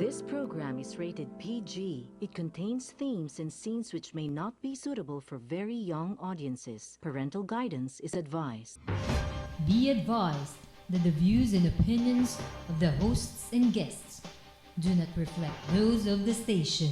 This program is rated PG. It contains themes and scenes which may not be suitable for very young audiences. Parental guidance is advised. Be advised that the views and opinions of the hosts and guests do not reflect those of the station.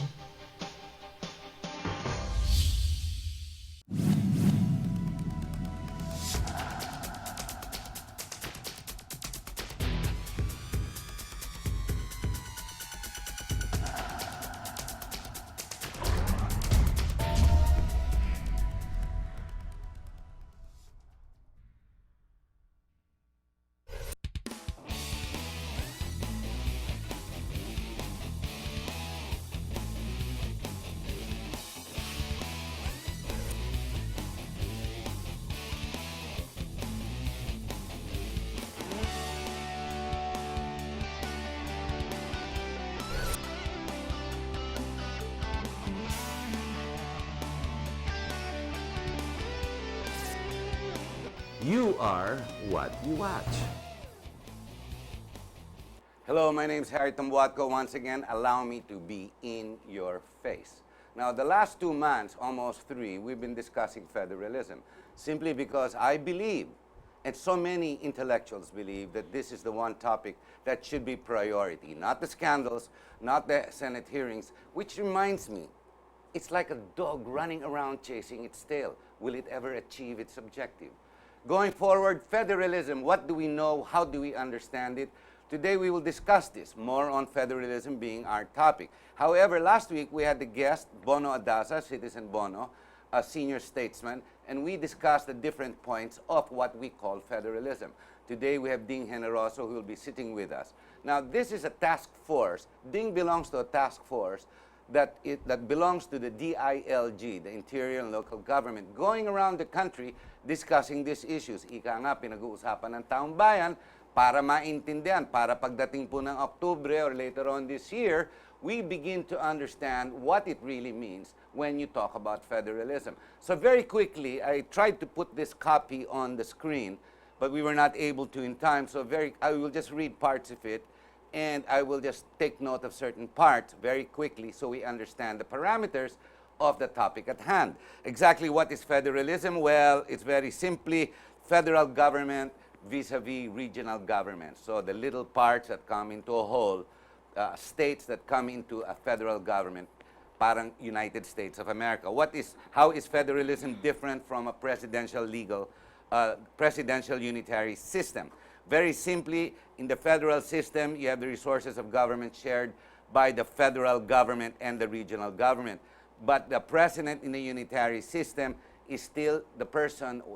You are what you watch. Hello, my name is Harry Tambuatco. Once again, allow me to be in your face. Now, the last 2 months, almost 3, we've been discussing federalism, simply because I believe, and so many intellectuals believe, that this is the one topic that should be priority. Not the scandals, not the Senate hearings, which reminds me, it's like a dog running around chasing its tail. Will it ever achieve its objective? Going forward, federalism, what do we know? How do we understand it? Today we will discuss this, more on federalism being our topic. However, last week we had the guest, Bono Adaza, Citizen Bono, a senior statesman, and we discussed the different points of what we call federalism. Today we have Ding Generoso, who will be sitting with us. Now, this is a task force. Ding belongs to a task force that belongs to the DILG, the Interior and Local Government, going around the country discussing these issues. Ika nga, pinag-uusapan ng taong bayan para maintindihan, para pagdating po ng Oktubre or later on this year, we begin to understand what it really means when you talk about federalism. So very quickly, I tried to put this copy on the screen, but we were not able to in time, so I will just read parts of it, and I will just take note of certain parts very quickly so we understand the parameters of the topic at hand. Exactly what is federalism? Well, it's very simply federal government vis-a-vis regional government. So the little parts that come into a whole, states that come into a federal government, parang United States of America. How is federalism different from a presidential unitary system? Very simply, in the federal system, you have the resources of government shared by the federal government and the regional government. But the president in the unitary system is still the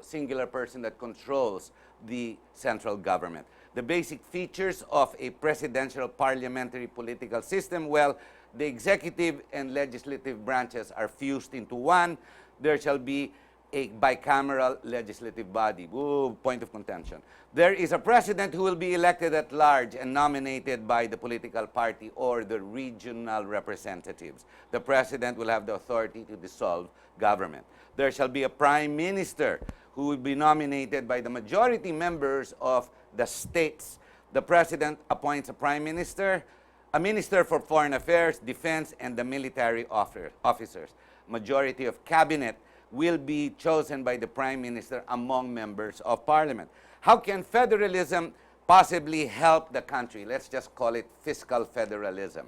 singular person that controls the central government. The basic features of a presidential parliamentary political system, well, the executive and legislative branches are fused into one. There shall be a bicameral legislative body. Ooh, point of contention. There is a president who will be elected at large and nominated by the political party or the regional representatives. The president will have the authority to dissolve government. There shall be a prime minister who will be nominated by the majority members of the states. The president appoints a prime minister, a minister for foreign affairs, defense, and the military officers. Majority of cabinet will be chosen by the Prime Minister among members of Parliament. How can federalism possibly help the country? Let's just call it fiscal federalism.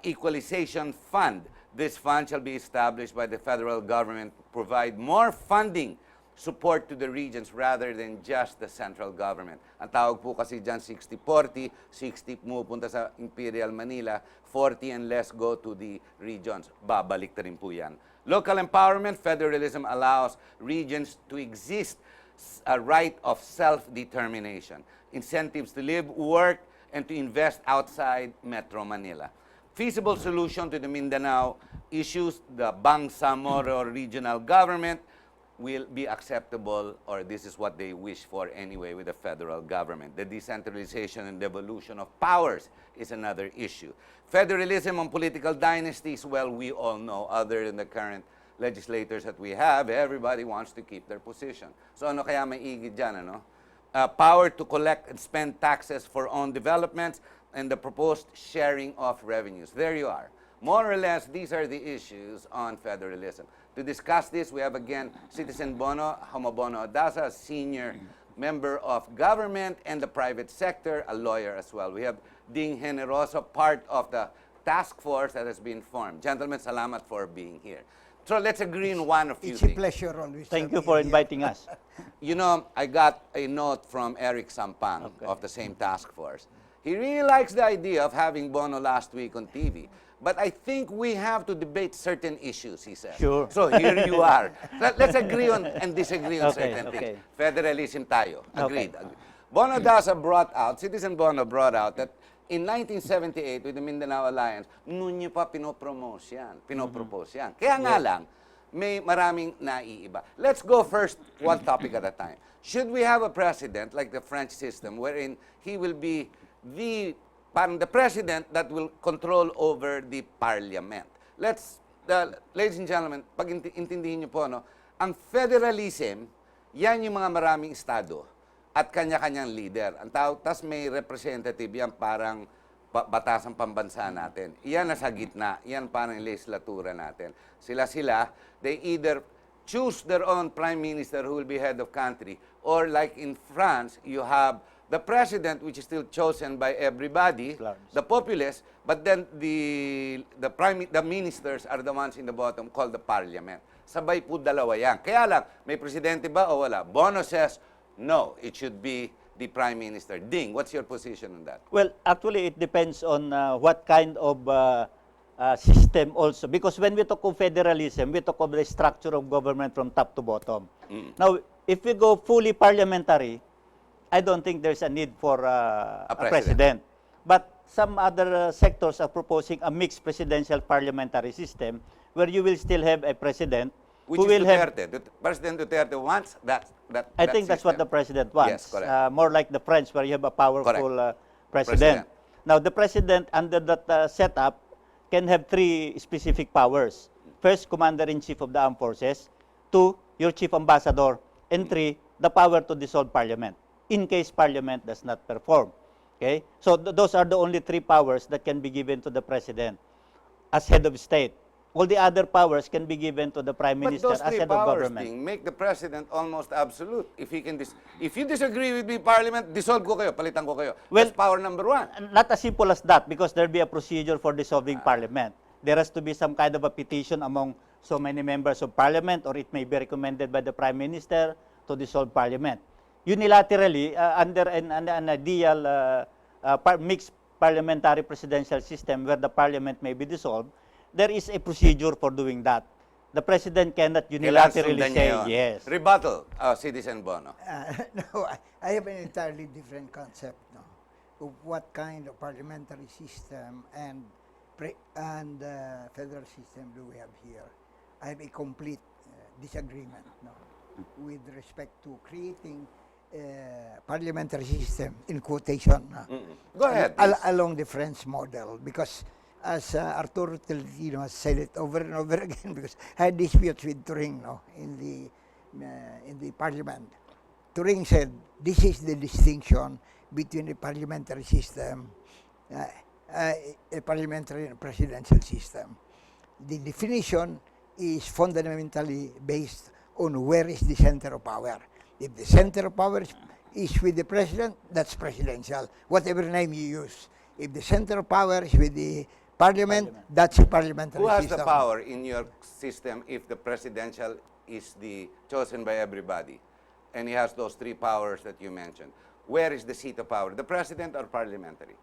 Equalization fund. This fund shall be established by the federal government to provide more funding support to the regions rather than just the central government. Ang tawag po kasi dyan 60-40, 60 pumupunta sa Imperial Manila, 40 and less go to the regions. Babalik na rin po yan. Local empowerment, federalism allows regions to exist a right of self-determination, incentives to live, work, and to invest outside Metro Manila. Feasible solution to the Mindanao issues, the Bangsamoro regional government will be acceptable, or this is what they wish for anyway with the federal government. The decentralization and devolution of powers is another issue. Federalism on political dynasties, well, we all know, other than the current legislators that we have, everybody wants to keep their position. So ano kaya maigid dyan, ano? Power to collect and spend taxes for own developments, and the proposed sharing of revenues. There you are. More or less, these are the issues on federalism. To discuss this, we have again Citizen Bono, Homobono Adaza, a senior member of government and the private sector, a lawyer as well. We have DILG Generoso, part of the task force that has been formed. Gentlemen, salamat for being here. So let's agree on one of you It's a things. pleasure always. Thank to you be for here. inviting us. You know, I got a note from Eric Sampang of the same task force. He really likes the idea of having Bono last week on TV. But I think we have to debate certain issues, he says. Sure. So here you are. Let's agree on and disagree on Okay, certain okay. things. Federalism tayo. Agreed. Okay. Agreed. Bono Adaza brought out, Citizen Bono brought out that in 1978 with the Mindanao Alliance, noon niyo pa pinopropose yan. Kaya nga lang, may maraming naiiba. Let's go first one topic at a time. Should we have a president like the French system wherein he will be the president that will control over the parliament? Ladies and gentlemen, pag intindihin niyo po, no, ang federalism, yan yung mga maraming estado at kanya-kanyang leader. Tas may representative, yan parang batasang pambansa natin. Yan nasa gitna, yan parang legislatura natin. Sila, they either choose their own prime minister who will be head of country, or like in France, you have the president, which is still chosen by everybody, the populace, but then the ministers are the ones in the bottom called the parliament. Sabay po dalawa yan. Kaya lang, may presidente ba o wala? Bono says, no, it should be the prime minister. Ding, what's your position on that? Well, actually, it depends on what kind of system also. Because when we talk of federalism, we talk of the structure of government from top to bottom. Now, if we go fully parliamentary, I don't think there's a need for a president. But some other sectors are proposing a mixed presidential parliamentary system where you will still have a president Which who is will have... Duterte. President Duterte wants that I think that's what the president wants. Yes, correct. More like the French, where you have a powerful president. Now, the president under that setup can have three specific powers. First, commander-in-chief of the armed forces. Two, your chief ambassador. And three, the power to dissolve parliament in case parliament does not perform. Okay? So those are the only three powers that can be given to the president as head of state. All the other powers can be given to the prime minister But those as three head of powers government. make the president almost absolute. If you disagree with me, parliament, dissolve ko kayo, palitan ko kayo. Well, that's power number one. Not as simple as that, because there'll be a procedure for dissolving parliament. There has to be some kind of a petition among so many members of parliament, or it may be recommended by the prime minister to dissolve parliament. Unilaterally, under an ideal mixed parliamentary presidential system where the parliament may be dissolved, there is a procedure for doing that. The president cannot unilaterally Kailangan sundan say niya yun. yes. Rebuttal, Citizen Bono. No, I have an entirely different concept of what kind of parliamentary system and federal system do we have here. I have a complete disagreement with respect to creating parliamentary system in quotation. Go ahead, please. Along the French model, because as Arturo Tolentino has said it over and over again, because I had disputes with Turing in the parliament. Turing said, this is the distinction between a parliamentary system, a parliamentary and presidential system. The definition is fundamentally based on where is the center of power. If the center of power is with the president, that's presidential, whatever name you use. If the center of power is with the parliament, that's a parliamentary Who has system. the power in your system if the presidential is the chosen by everybody? And he has those three powers that you mentioned. Where is the seat of power? The president or parliamentary?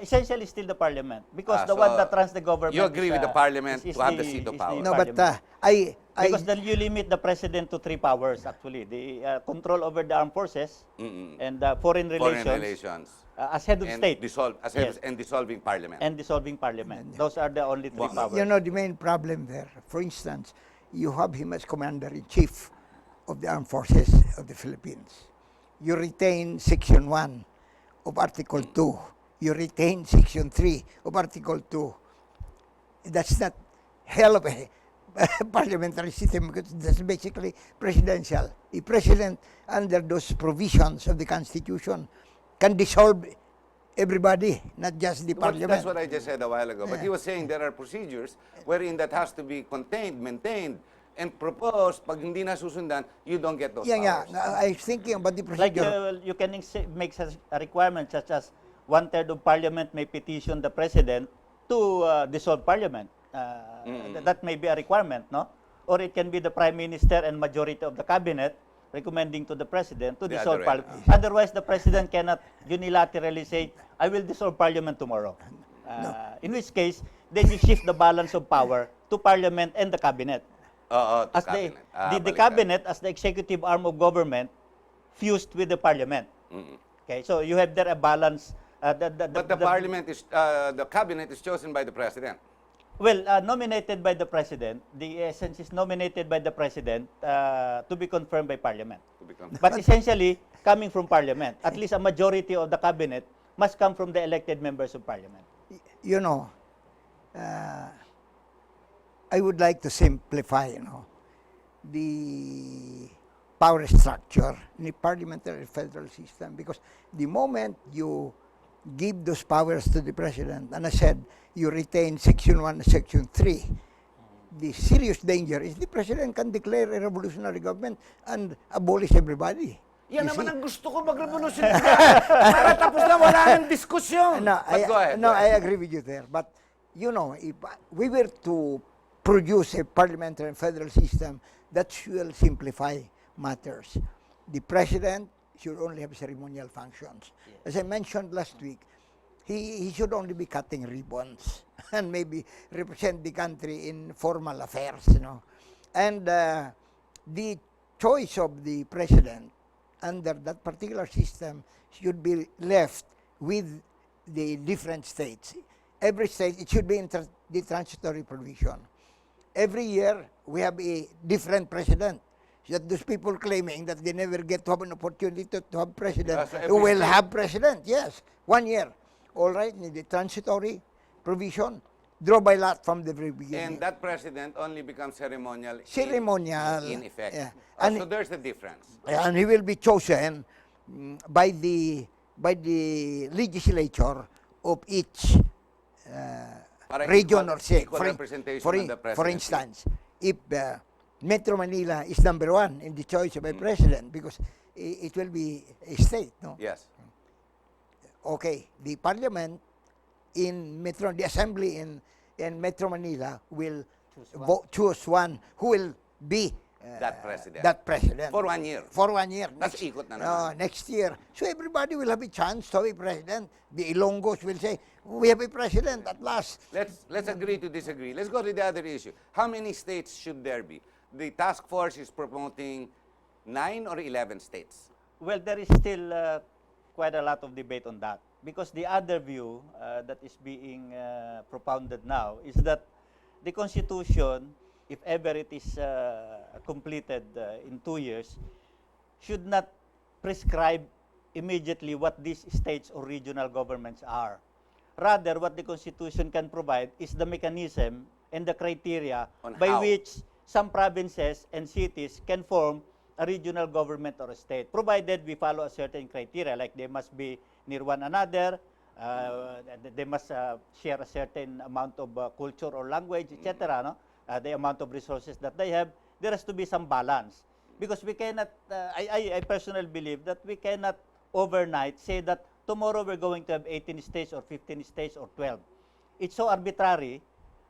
Essentially, still the parliament, because the so one that runs the government. you agree with the parliament to have the seat of is power? No, but parliament. Because then you limit the president to three powers, actually. The control over the armed forces and foreign relations, as head of and state. And dissolving parliament. And dissolving parliament. Those are the only three powers. You know, the main problem there, for instance, you have him as commander-in-chief of the armed forces of the Philippines. You retain Section 1 of Article 2. You retain Section 3 of Article 2. That's not hell of a parliamentary system, because that's basically presidential. The president, under those provisions of the Constitution, can dissolve everybody, not just the parliament. That's what I just said a while ago. But he was saying there are procedures wherein that has to be contained, maintained, and proposed. Pag hindi nasusundan, you don't get those powers. I was thinking about the Like procedure. you can make such a requirement such as 1/3 of parliament may petition the president to dissolve parliament. That may be a requirement, no? Or it can be the prime minister and majority of the cabinet recommending to the president to The dissolve other way. parliament. Otherwise, the president cannot unilaterally say, I will dissolve parliament tomorrow. In which case, then you shift the balance of power to parliament and the cabinet. To As cabinet. the cabinet, as the executive arm of government, fused with the parliament. Okay, so you have there a balance. But the parliament is, the cabinet is chosen by the president. Well, nominated by the president. The essence is nominated by the president to be confirmed by parliament. But essentially, coming from parliament, at least a majority of the cabinet must come from the elected members of parliament. You know, I would like to simplify, the power structure in the parliamentary federal system, because the moment you give those powers to the president, and I said you retain Section 1 and Section 3, the serious danger is the president can declare a revolutionary government and abolish everybody. Yan You naman see? ang gusto ko, mag-revolution. Para tapos na, wala nang diskusyon. No, But go ahead. I agree with you there. But, if we were to produce a parliamentary and federal system, that will simplify matters. The president should only have ceremonial functions. As I mentioned last week, he should only be cutting ribbons and maybe represent the country in formal affairs, And the choice of the president under that particular system should be left with the different states. Every state, it should be in the transitory provision. Every year, we have a different president. That those people claiming that they never get to have an opportunity to have president, So every who will state- have president, yes, 1 year. All right, in the transitory provision, draw by lot from the very beginning. And that president only becomes ceremonial. Ceremonial. In effect. Yeah. So there's the difference. And he will be chosen by the legislature of each Para region equal- or state. equal representation of the For presidency. instance, if Metro Manila is number 1 in the choice of a president, because it will be a state, no? Yes. Okay, the parliament the assembly in Metro Manila will choose one who will be That president. That president. For 1 year. For 1 year. Tapos ikot na naman. Next year. So everybody will have a chance to have a president. The Ilonggos will say, we have a president at last. Let's agree to disagree. Let's go to the other issue. How many states should there be? The task force is promoting 9 or 11 states. Well, there is still quite a lot of debate on that, because the other view that is being propounded now is that the Constitution, if ever it is completed in 2 years, should not prescribe immediately what these states or regional governments are. Rather, what the Constitution can provide is the mechanism and the criteria On by how. which some provinces and cities can form a regional government or a state, provided we follow a certain criteria, like they must be near one another, they must share a certain amount of culture or language, etc., no? The amount of resources that they have. There has to be some balance. Because we cannot, I personally believe that we cannot overnight say that tomorrow we're going to have 18 states or 15 states or 12. It's so arbitrary.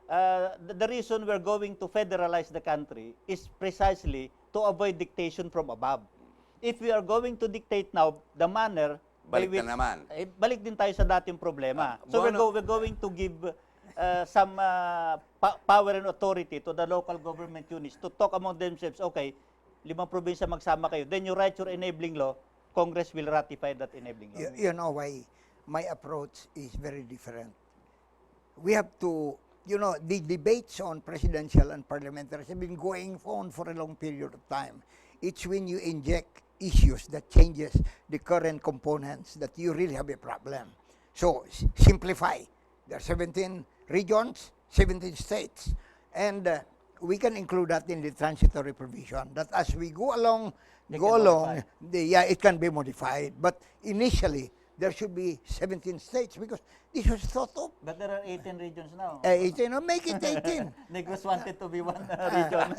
The reason we're going to federalize the country is precisely to avoid dictation from above. If we are going to dictate now the manner by Balik which, na naman. balik din tayo sa dating problema. So Bono- we're going to give some power and authority to the local government units to talk among themselves. Okay, 5 probinsya magsama kayo. Then you write your enabling law, Congress will ratify that enabling law. You know why my approach is very different. We have to, the debates on presidential and parliamentary have been going on for a long period of time. It's when you inject issues that changes the current components that you really have a problem. So, simplify. There are 17 regions, 17 states. And we can include that in the transitory provision, that as we go along, it can be modified. But initially, there should be 17 states because this was thought of. But there are 18 regions now. 18, no, make it 18. Negros wanted to be one region.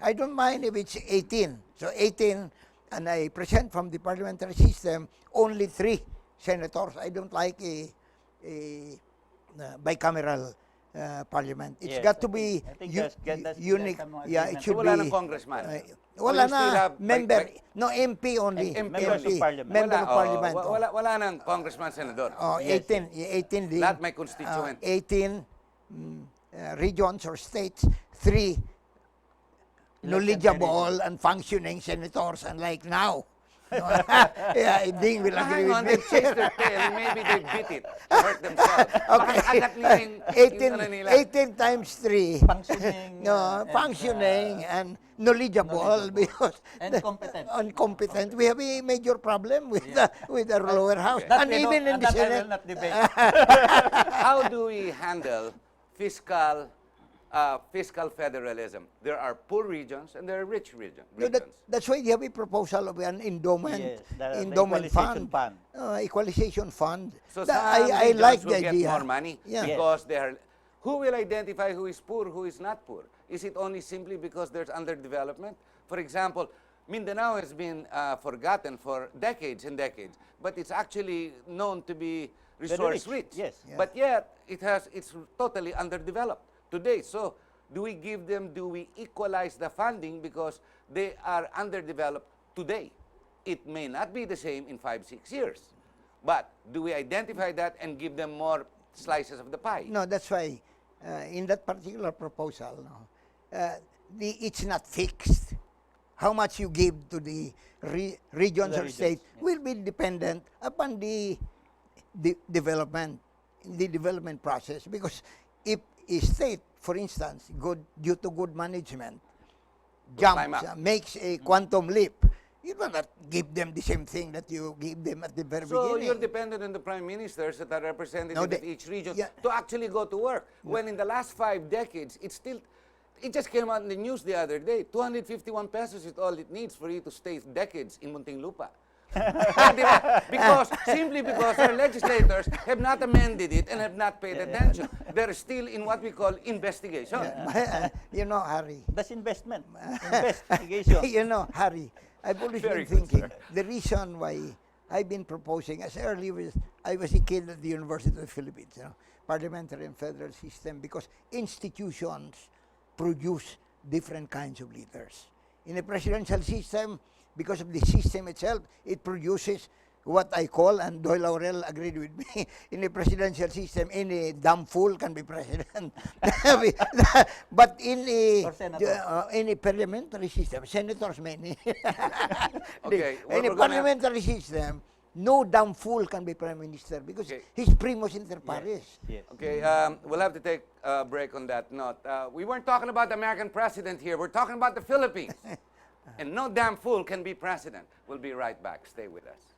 I don't mind if it's 18. So 18, and I present from the parliamentary system only 3 senators. I don't like a bicameral parliament. It's Yes, got to I be think that's unique. some Yeah, it agreement. should Wala be. ng congressman. Wala you still na. have Member. No, MP only. Members of parliament. Member of Wala, parliament. wala nang congressman, senador. Oh, Yes. 18 din. Lahat may constituent. 18 regions or states, 3 knowledgeable and functioning senators, unlike now. No? Yeah, Ding will agree Hang with on, me. they've chased their tail and maybe they beat it to hurt themselves. Okay. Agat nila yung 18, ano nila. 18 times 3. Functioning. No, functioning and knowledgeable because And competent. Incompetent. We have a major problem with the lower house, That and we even don't- in the that I will Senate. not debate. How do we handle fiscal federalism? There are poor regions and there are rich regions. No, that's why you have a proposal of an endowment, Yes, the endowment equalization fund, fund. Equalization fund. So That- some I regions like will the get idea. more money Yeah. because they are. Who will identify who is poor, who is not poor? Is it only simply because there's underdevelopment? For example, Mindanao has been forgotten for decades and decades, but it's actually known to be resource rich. Yes. Yeah. But yet it's totally underdeveloped today. So do we equalize the funding because they are underdeveloped today? It may not be the same in 5-6 years, but do we identify that and give them more slices of the pie? No, that's why in that particular proposal, it's not fixed. How much you give to the regions The or regions, states yeah. will be dependent upon the development process. Because if a state, for instance, due to good management, climb jumps, up. makes a quantum leap, you do not give them the same thing that you give them at the very So beginning. you're dependent on the prime ministers that are representative No, of they- each region yeah. to actually go to work. When in the last 5 decades, it just came out in the news the other day, 251 pesos is all it needs for you to stay decades in Muntinlupa. Simply because our legislators have not amended it and have not paid attention. They're still in what we call investigation. You know, Harry. That's investment. Investigation. You know, Harry, I've always Very been good, thinking sir. the reason why I've been proposing as early as I was a kid at the University of the Philippines, parliamentary and federal system, because institutions produce different kinds of leaders. In a presidential system, because of the system itself, it produces what I call, and Doyle Laurel agreed with me, in a presidential system, any damn fool can be president. But Or senator. in a parliamentary system, senators many. Okay, In a we're gonna- parliamentary system, no damn fool can be prime minister because Okay. he's primus inter pares. Yes. Okay, we'll have to take a break on that note. We weren't talking about the American president here. We're talking about the Philippines. And no damn fool can be president. We'll be right back. Stay with us.